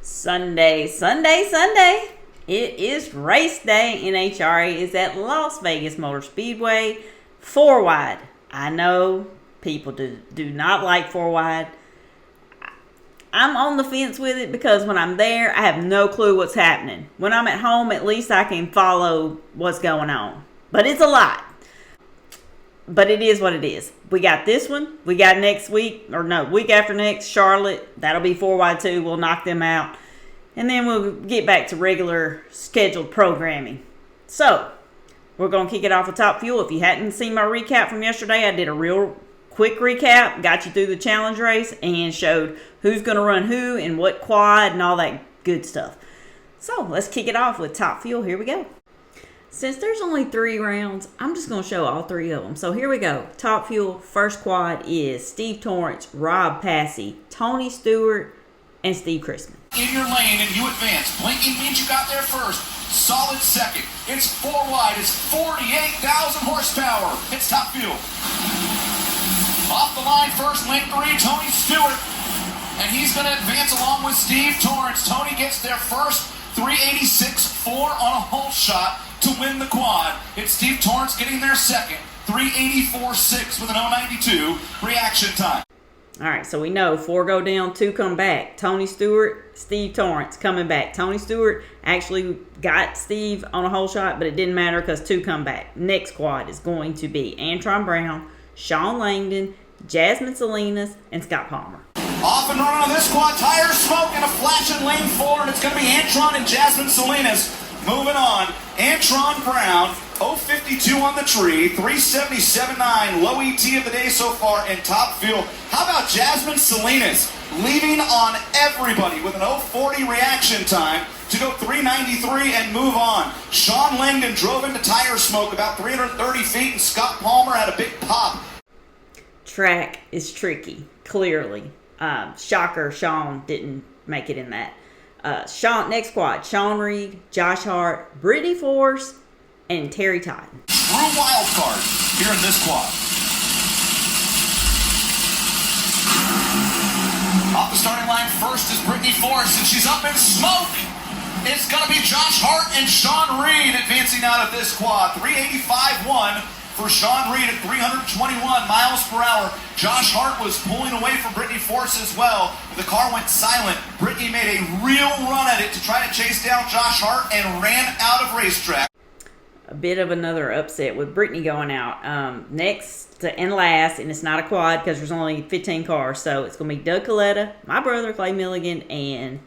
Sunday, Sunday, Sunday. It is race day. NHRA is at Las Vegas Motor Speedway. 4 wide. I know people do not like 4 wide. I'm on the fence with it because when I'm there, I have no clue what's happening. When I'm at home, at least I can follow what's going on. But it's a lot. But it is what it is. We got this one. We got next week, or no, week after next, Charlotte. That'll be 4 wide too. We'll knock them out. And then we'll get back to regular scheduled programming. So, we're going to kick it off with Top Fuel. If you hadn't seen my recap from yesterday, I did a real quick recap. Got you through the challenge race and showed who's going to run who and what quad and all that good stuff. So, let's kick it off with Top Fuel. Here we go. Since there's only 3 rounds, I'm just going to show all 3 of them. So here we go. Top Fuel, first quad is Steve Torrance, Rob Passy, Tony Stewart, and Steve Chrisman. In your lane and you advance. Blinking means you got there first. Solid second. It's 4 wide. It's 48,000 horsepower. It's Top Fuel. Off the line first, lane 3, Tony Stewart. And he's going to advance along with Steve Torrance. Tony gets there first. 386.4 on a hole shot to win the quad. It's Steve Torrance getting there second. 384.6 with an 092 reaction time. All right, so we know 4 go down, 2 come back. Tony Stewart, Steve Torrance coming back. Tony Stewart actually got Steve on a hole shot, but it didn't matter because 2 come back. Next quad is going to be Antron Brown, Sean Langdon, Jasmine Salinas, and Scott Palmer. Off and running on this quad, tires smoke and a flash in lane 4, and it's going to be Antron and Jasmine Salinas. Moving on, Antron Brown, 052 on the tree, 377.9, low ET of the day so far, and Top Fuel. How about Jasmine Salinas leaving on everybody with an 040 reaction time to go 393 and move on. Sean Langdon drove into tire smoke about 330 feet, and Scott Palmer had a big pop. Track is tricky, clearly. Shocker, Sean didn't make it in that. Next quad, Sean Reed, Josh Hart, Brittany Force, and Terry Todd. True wild card here in this quad. Off the starting line first is Brittany Force, and she's up in smoke. It's going to be Josh Hart and Sean Reed advancing out of this quad. 385.1 for Sean Reed at 321 miles per hour. Josh Hart was pulling away from Brittany Force as well. The car went silent. Brittany made a real run at it to try to chase down Josh Hart and ran out of racetrack. A bit of another upset with Brittany going out. Next and last, and it's not a quad because there's only 15 cars, so it's going to be Doug Coletta, my brother Clay Milligan, and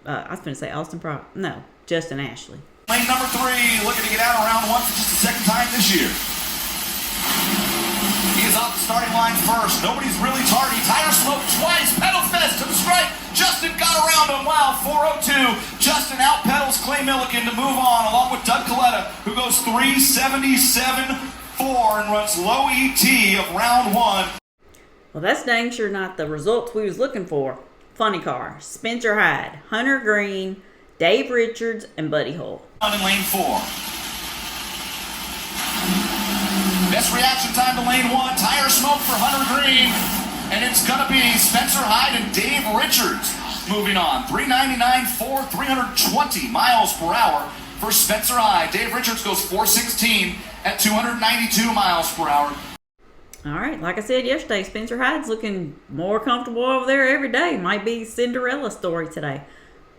I was going to say Austin Prop. No, Justin Ashley. Lane number 3, looking to get out of round 1 for just the second time this year. He is off the starting line first. Nobody's really tardy. Tire smoke twice. Pedal fest to the stripe. Justin got around him. Wow, 402. Justin out-pedals Clay Milligan to move on, along with Doug Coletta, who goes 377.4 and runs low ET of round 1. Well, that's dang sure not the results we was looking for. Funny car. Spencer Hyde, Hunter Green, Dave Richards, and Buddy Hull. In lane 4. Best reaction time to lane 1. Tire smoke for Hunter Green. And it's going to be Spencer Hyde and Dave Richards moving on. 399.4, 320 miles per hour for Spencer Hyde. Dave Richards goes 416 at 292 miles per hour. All right, like I said yesterday, Spencer Hyde's looking more comfortable over there every day. Might be Cinderella story today.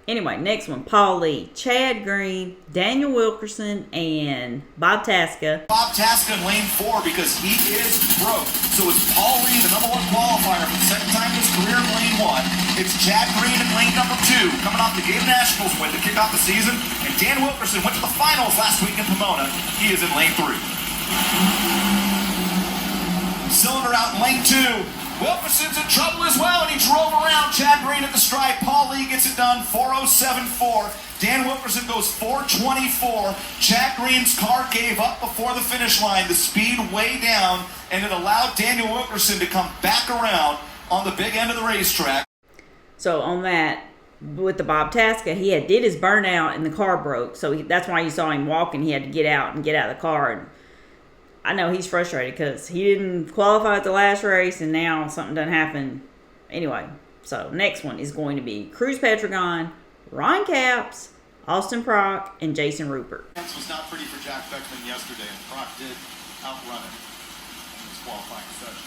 Anyway, next one, Paul Leigh, Chad Green, Daniel Wilkerson, and Bob Tasca. Bob Tasca in lane 4 because he is broke. So it's Paul Leigh, the number 1 qualifier for the second time in his career in lane 1. It's Chad Green in lane number 2, coming off the Gator Nationals win to kick off the season. And Dan Wilkerson went to the finals last week in Pomona. He is in lane 3. Cylinder out in lane 2. Wilkerson's in trouble as well, and he drove around Chad Green at the stripe. Paul Leigh gets it done, 407.4. Dan Wilkerson goes 424. Chad Green's car gave up before the finish line, the speed way down, and it allowed Daniel Wilkerson to come back around on the big end of the racetrack. So on that, with the Bob Tasca, he did his burnout and the car broke. So that's why you saw him walking. He had to get out of the car. And I know he's frustrated because he didn't qualify at the last race, and now something done happened. Anyway, So next one is going to be Cruz Petragon, Ron Capps, Austin Prock, and Jason Rupert. This was not pretty for Jack Beckman yesterday, and Prock did outrun him in his qualifying sessions.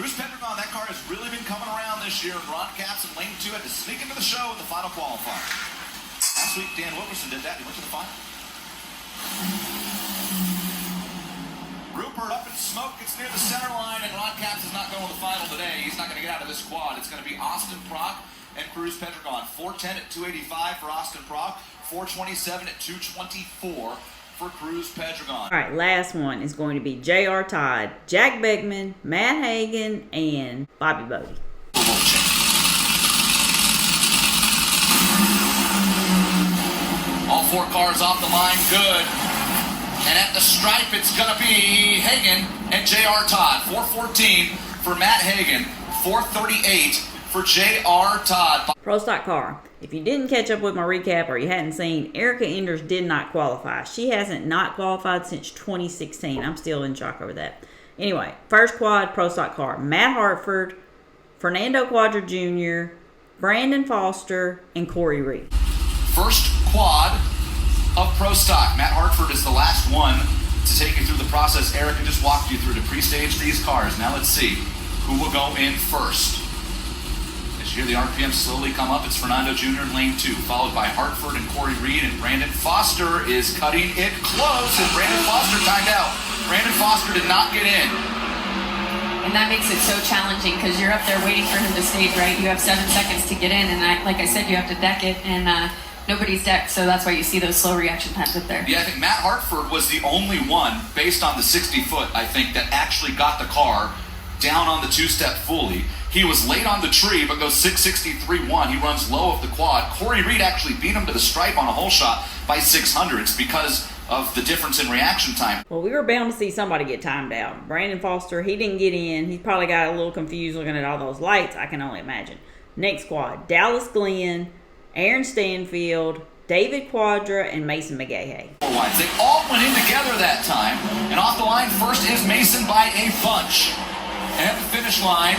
Cruz Petragon, that car has really been coming around this year, and Ron Capps in lane 2 had to sneak into the show in the final qualifier. Last week, Dan Wilkerson did that. He went to the final. Rupert up in smoke, gets near the center line, and Ron Capps is not going to the final today. He's not going to get out of this quad. It's going to be Austin Prock and Cruz Petragon. 410 at 285 for Austin Prock, 427 at 224 for Cruz Petragon. All right, last one is going to be J.R. Todd, Jack Beckman, Matt Hagan, and Bobby Bodie. All 4 cars off the line, good. And at the stripe, it's going to be Hagan and J.R. Todd. 414 for Matt Hagan, 438 for J.R. Todd. Pro Stock Car. If you didn't catch up with my recap or you hadn't seen, Erica Enders did not qualify. She hasn't not qualified since 2016. I'm still in shock over that. Anyway, first quad, Pro Stock Car. Matt Hartford, Fernando Quadra Jr., Brandon Foster, and Corey Reed. First quad of Pro Stock. Matt Hartford is the last one to take you through the process. Erica just walked you through to pre-stage these cars. Now let's see who will go in first. As you hear the RPM slowly come up, it's Fernando Jr. in lane 2, followed by Hartford and Corey Reed, and Brandon Foster is cutting it close, and Brandon Foster timed out. Brandon Foster did not get in. And that makes it so challenging because you're up there waiting for him to stage, right? You have 7 seconds to get in, and like I said, you have to deck it, and nobody's decked, so that's why you see those slow reaction times up there. Yeah, I think Matt Hartford was the only one, based on the 60-foot, I think, that actually got the car down on the 2-step fully. He was late on the tree, but goes 663.1. He runs low of the quad. Corey Reed actually beat him to the stripe on a hole shot by 600s because of the difference in reaction time. Well, we were bound to see somebody get timed out. Brandon Foster, he didn't get in. He probably got a little confused looking at all those lights, I can only imagine. Next quad, Dallas Glenn, Aaron Stanfield, David Quadra, and Mason McGahey. They all went in together that time, and off the line first is Mason by a bunch. And at the finish line,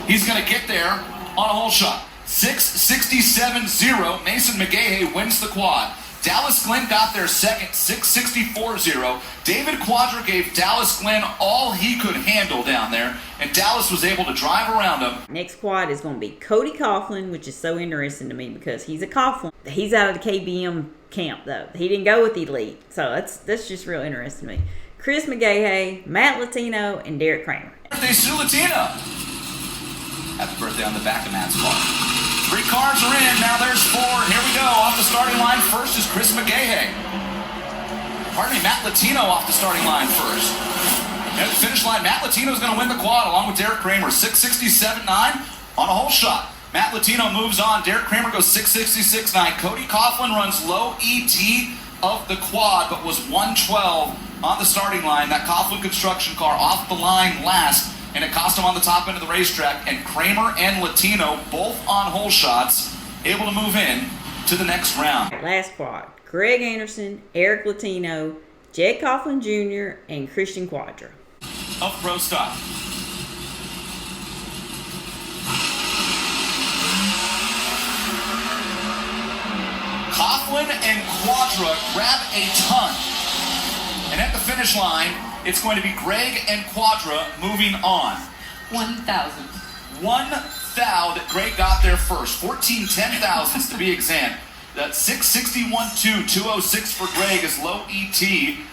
he's going to get there on a hole shot. 667.0. Mason McGahey wins the quad. Dallas Glenn got there second, 664.0. David Quadra gave Dallas Glenn all he could handle down there, and Dallas was able to drive around him. Next quad is going to be Cody Coughlin, which is so interesting to me because he's a Coughlin. He's out of the KBM camp, though. He didn't go with the elite, so that's just real interesting to me. Chris McGahey, Matt Latino, and Derek Kramer. Birthday, Sue Latino. Happy birthday on the back of Matt's car. 3 cars are in, now there's 4, and here we go. Off the starting line first is Chris McGahey. Pardon me, Matt Latino off the starting line first. And at the finish line, Matt Latino's going to win the quad along with Derek Kramer. 667.9 on a hole shot. Matt Latino moves on. Derek Kramer goes 666.9. Cody Coughlin runs low ET of the quad, but was 112 on the starting line. That Coughlin construction car off the line last, and it cost him on the top end of the racetrack. And Kramer and Latino both on hole shots, able to move in to the next round. Last quad, Greg Anderson, Eric Latino, Jed Coughlin Jr., and Christian Quadra. Of Pro Stock. Coughlin and Quadra grab a ton. And at the finish line, it's going to be Greg and Quadra moving on. 1,000. 1,000. Greg got there first. 14 10,000s to be exact. That's 661.2, 206 for Greg is low ET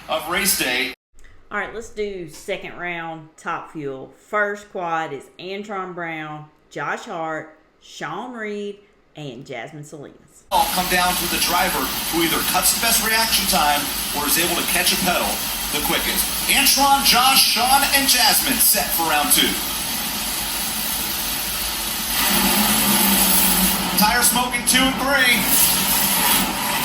of race day. All right, let's do second round Top Fuel. First quad is Antron Brown, Josh Hart, Sean Reed, and Jasmine Salinas. All come down to the driver who either cuts the best reaction time or is able to catch a pedal the quickest. Antron, Josh, Sean, and Jasmine set for round 2. Tire smoking 2 and 3.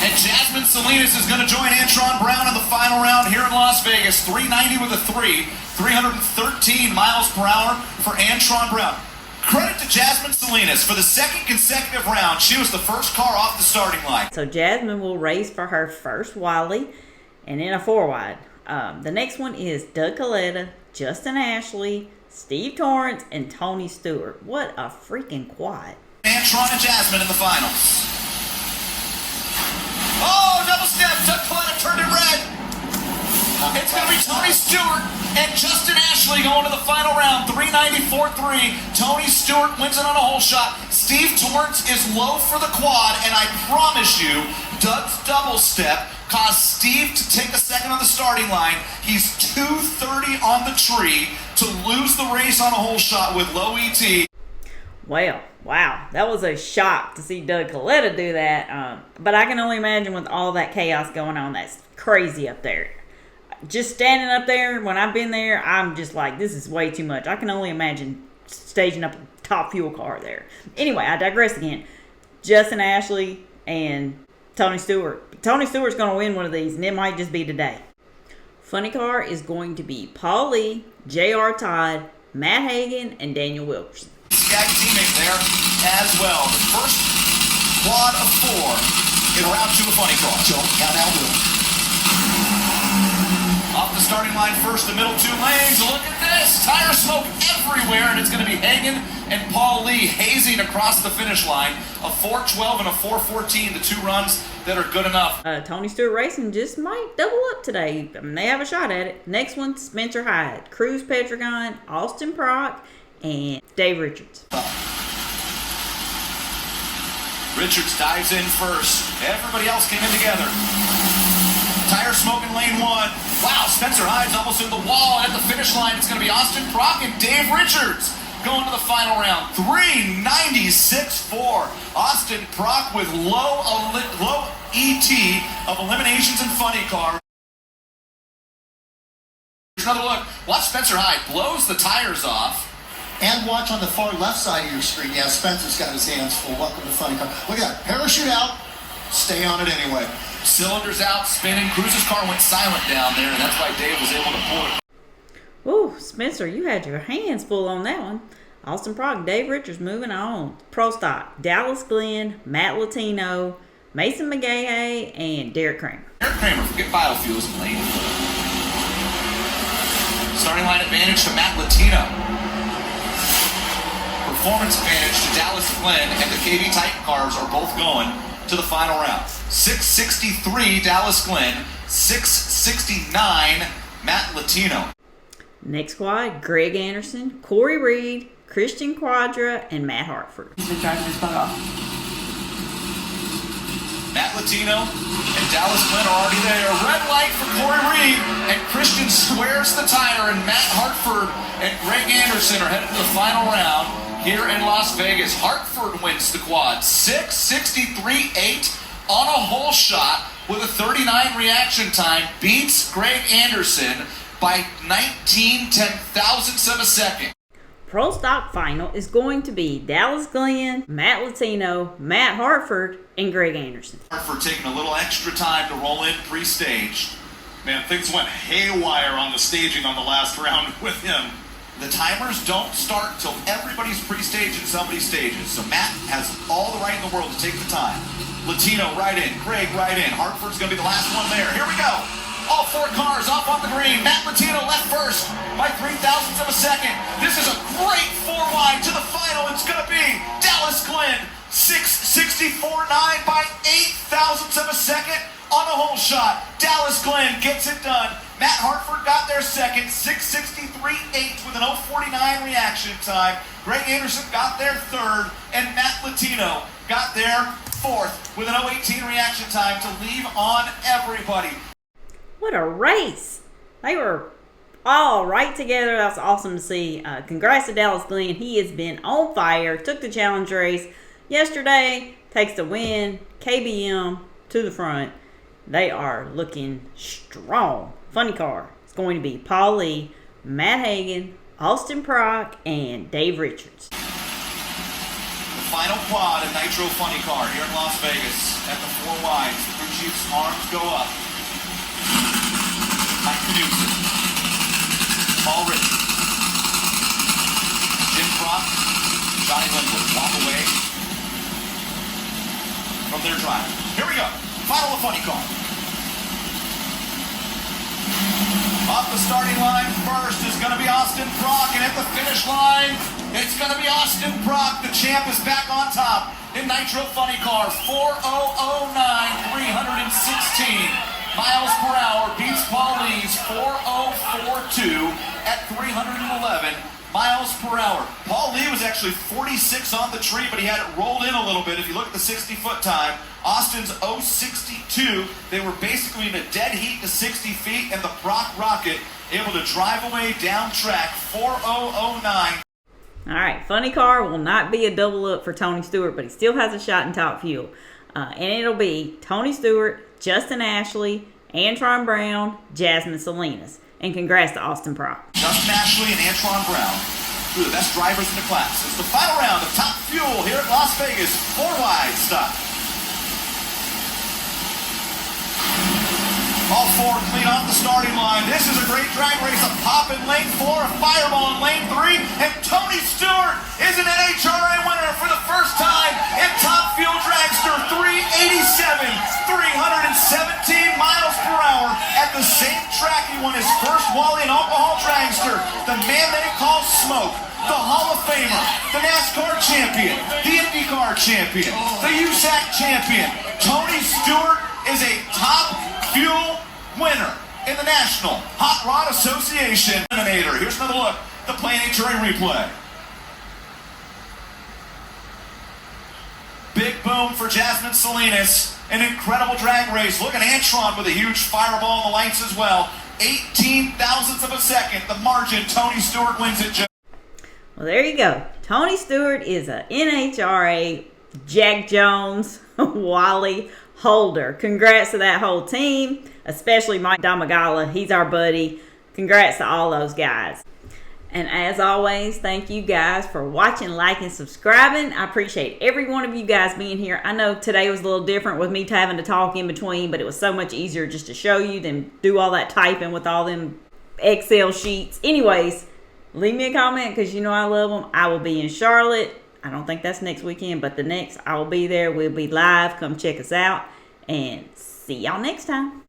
And Jasmine Salinas is going to join Antron Brown in the final round here in Las Vegas. 390 with a 3, 313 miles per hour for Antron Brown. Credit to Jasmine Salinas for the second consecutive round. She was the first car off the starting line. So Jasmine will race for her first Wally and then a 4 wide. The next one is Doug Coletta, Justin Ashley, Steve Torrance and Tony Stewart. What a freaking quad. Antron and Jasmine in the finals. Oh, double step. Took Coletta, turned it red. It's going to be Tony Stewart and Justin Ashley going to the final round. 394.3. Tony Stewart wins it on a hole shot. Steve Torrance is low for the quad, and I promise you, Doug's double step caused Steve to take a second on the starting line. He's 230 on the tree to lose the race on a hole shot with low ET. Well, wow, that was a shock to see Doug Coletta do that. But I can only imagine with all that chaos going on, that's crazy up there. Just standing up there, when I've been there, I'm just like, this is way too much. I can only imagine staging up a top fuel car there. Anyway, I digress again. Justin Ashley and Tony Stewart. Tony Stewart's going to win one of these, and it might just be today. Funny car is going to be Paul Leigh, J.R. Todd, Matt Hagan, and Daniel Wilkerson. Skag teammate there as well. The first quad of 4 in round 2 of Funny Car. Don't count out Will. Off the starting line first, the middle 2 lanes. Look at this. Tire smoke everywhere, and it's going to be Hagan and Paul Leigh hazing across the finish line. A 4:12 and a 4:14, the 2 runs that are good enough. Tony Stewart Racing just might double up today. I mean, they have a shot at it. Next one, Spencer Hyde, Cruz Petragon, Austin Prock, and Dave Richards. Richards dives in first. Everybody else came in together. Tire smoke in lane 1. Wow, Spencer Hyde's almost in the wall. At the finish line, it's going to be Austin Prock and Dave Richards going to the final round. 396.4. Austin Prock with low ET of eliminations in Funny Car. Here's another look. Watch Spencer Hyde blows the tires off. And watch on the far left side of your screen. Yeah, Spencer's got his hands full. Welcome to Funny Car. Look at that. Parachute out. Stay on it anyway. Cylinders out, spinning. Cruz's car went silent down there, and that's why Dave was able to pull it. Ooh, Spencer, you had your hands full on that one. Austin Prock, Dave Richards moving on. Pro Stock, Dallas Glenn, Matt Latino, Mason McGahey, and Derek Kramer. Derek Kramer, forget biofuels and lane. Starting line advantage to Matt Latino. Performance advantage to Dallas Glenn, and the KV Titan cars are both going to the final round. 663 Dallas Glenn, 669 Matt Latino. Next quad, Greg Anderson, Corey Reed, Christian Quadra, and Matt Hartford. He's been driving his butt off. Matt Latino and Dallas Glenn are already there. Red light for Corey Reed, and Christian squares the tire, and Matt Hartford and Greg Anderson are headed to the final round here in Las Vegas. Hartford wins the quad, 663.8 on a hole shot with a 39 reaction time, beats Greg Anderson by 19/10,000ths of a second. Pro Stock final is going to be Dallas Glenn, Matt Latino, Matt Hartford, and Greg Anderson. Hartford taking a little extra time to roll in pre-staged. Man, things went haywire on the staging on the last round with him. The timers don't start till everybody's pre-staged and somebody stages. So Matt has all the right in the world to take the time. Latino right in, Greg right in. Hartford's going to be the last one there. Here we go. All 4 cars off on the green. Matt Latino left first by 0.003 of a second. This is a great 4 wide to the final. It's going to be Dallas Glenn, 664.9 by 0.008 of a second on a hole shot. Dallas Glenn gets it done. Matt Hartford got their second, 663.8 with an 049 reaction time. Greg Anderson got their third, and Matt Latino got their fourth with an 018 reaction time to leave on everybody. What a race! They were all right together. That's awesome to see. Congrats to Dallas Glenn. He has been on fire. Took the challenge race yesterday. Takes the win. KBM to the front. They are looking strong. Funny car. It's going to be Paul Leigh, Matt Hagan, Austin Prock, and Dave Richards. The final quad in Nitro Funny Car here in Las Vegas at the 4 wides. The crew chief's arms go up. Mike Knudsen, Paul Richards, Jim Prock, Johnny Linwood walk away from their drive. Here we go. Final of Funny Car. Off the starting line first is going to be Austin Prock, and at the finish line, it's going to be Austin Prock. The champ is back on top in Nitro Funny Car. 4:00:09, 316 miles per hour. Beats Paul Leigh's 4:0:42 at 311 miles per hour. Paul Leigh was actually 46 on the tree, but he had it rolled in a little bit. If you look at the 60-foot time, Austin's 0:62. They were basically in a dead heat to 60 feet, and the Prock Rocket able to drive away down track 4:0:09. All right, Funny Car will not be a double up for Tony Stewart, but he still has a shot in Top Fuel. And it'll be Tony Stewart, Justin Ashley, Antron Brown, Jasmine Salinas. And congrats to Austin Prock. Justin Ashley and Antron Brown, two of the best drivers in the class. It's the final round of Top Fuel here at Las Vegas. 4 wide stop. All four clean off the starting line. This is a great drag race. A pop in lane 4, a fireball in lane 3, and Tony Stewart is an NHRA winner for the first time in Top Fuel Dragster. 387, 317 miles per hour at the same track he won his first Wally and Alcohol Dragster. The man they call Smoke, the Hall of Famer, the NASCAR champion, the IndyCar champion, the USAC champion. Tony Stewart is a Top Fuel winner in the National Hot Rod Association. Here's another look at the Play NHRA replay. Big boom for Jasmine Salinas. An incredible drag race. Look at Antron with a huge fireball in the lights as well. 18 thousandths of a second. The margin. Tony Stewart wins it. Well, there you go. Tony Stewart is a NHRA Jack Jones Wally holder. Congrats to that whole team, especially Mike Domagala. He's our buddy. Congrats to all those guys. And as always, thank you guys for watching, liking, subscribing. I appreciate every one of you guys being here. I know today was a little different with me having to talk in between, but it was so much easier just to show you than do all that typing with all them Excel sheets. Anyways, leave me a comment because you know I love them. I will be in Charlotte. I don't think that's next weekend, but the next I will be there. We'll be live. Come check us out and see y'all next time.